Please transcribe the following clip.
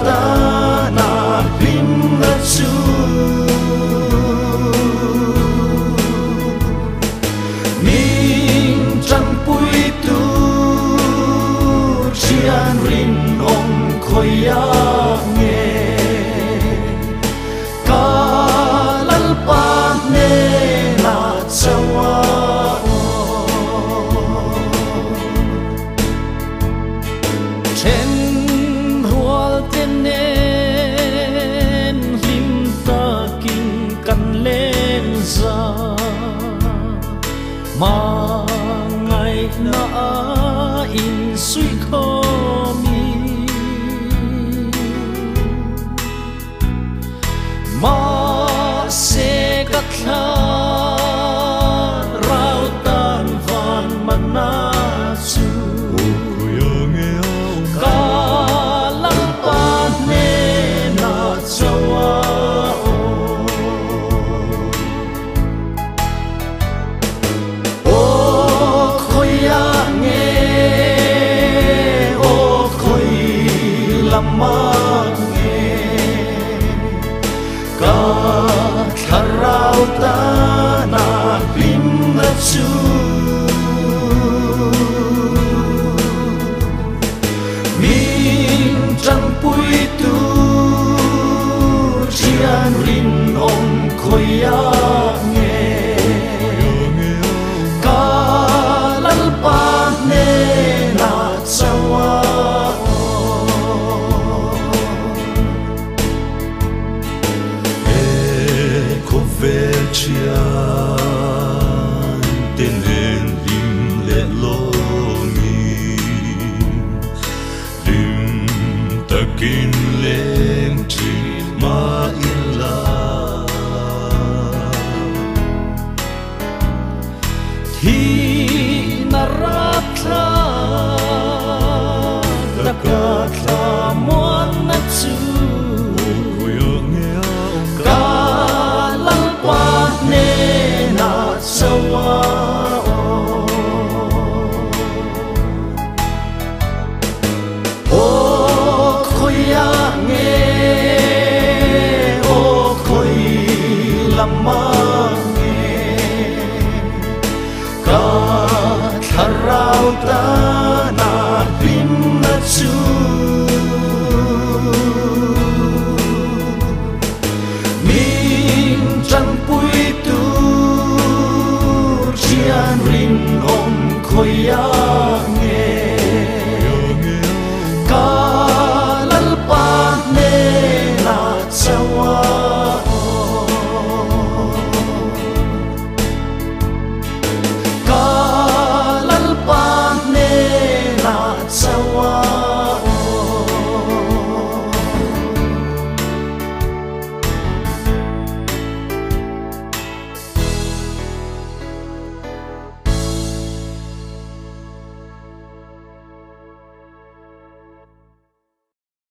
ta na lim na chu min trăng pui tu chian rin ong khoi ya nghe ka lal pa ne na chawa mà ngày na in suy khó mi mà sẽ cắt la rau tan van mana chu cả lăng pa ne na chawa mange ka tharau ta na lim na chu min trăng pui tu chian rin ong khoi ya nghe ka lal pa ne na chawa chian tên hen lim lệ lo mi lim ta kin lên trên ma in la thi na ratha ta ka tha mon na chu mange ka tharau ta na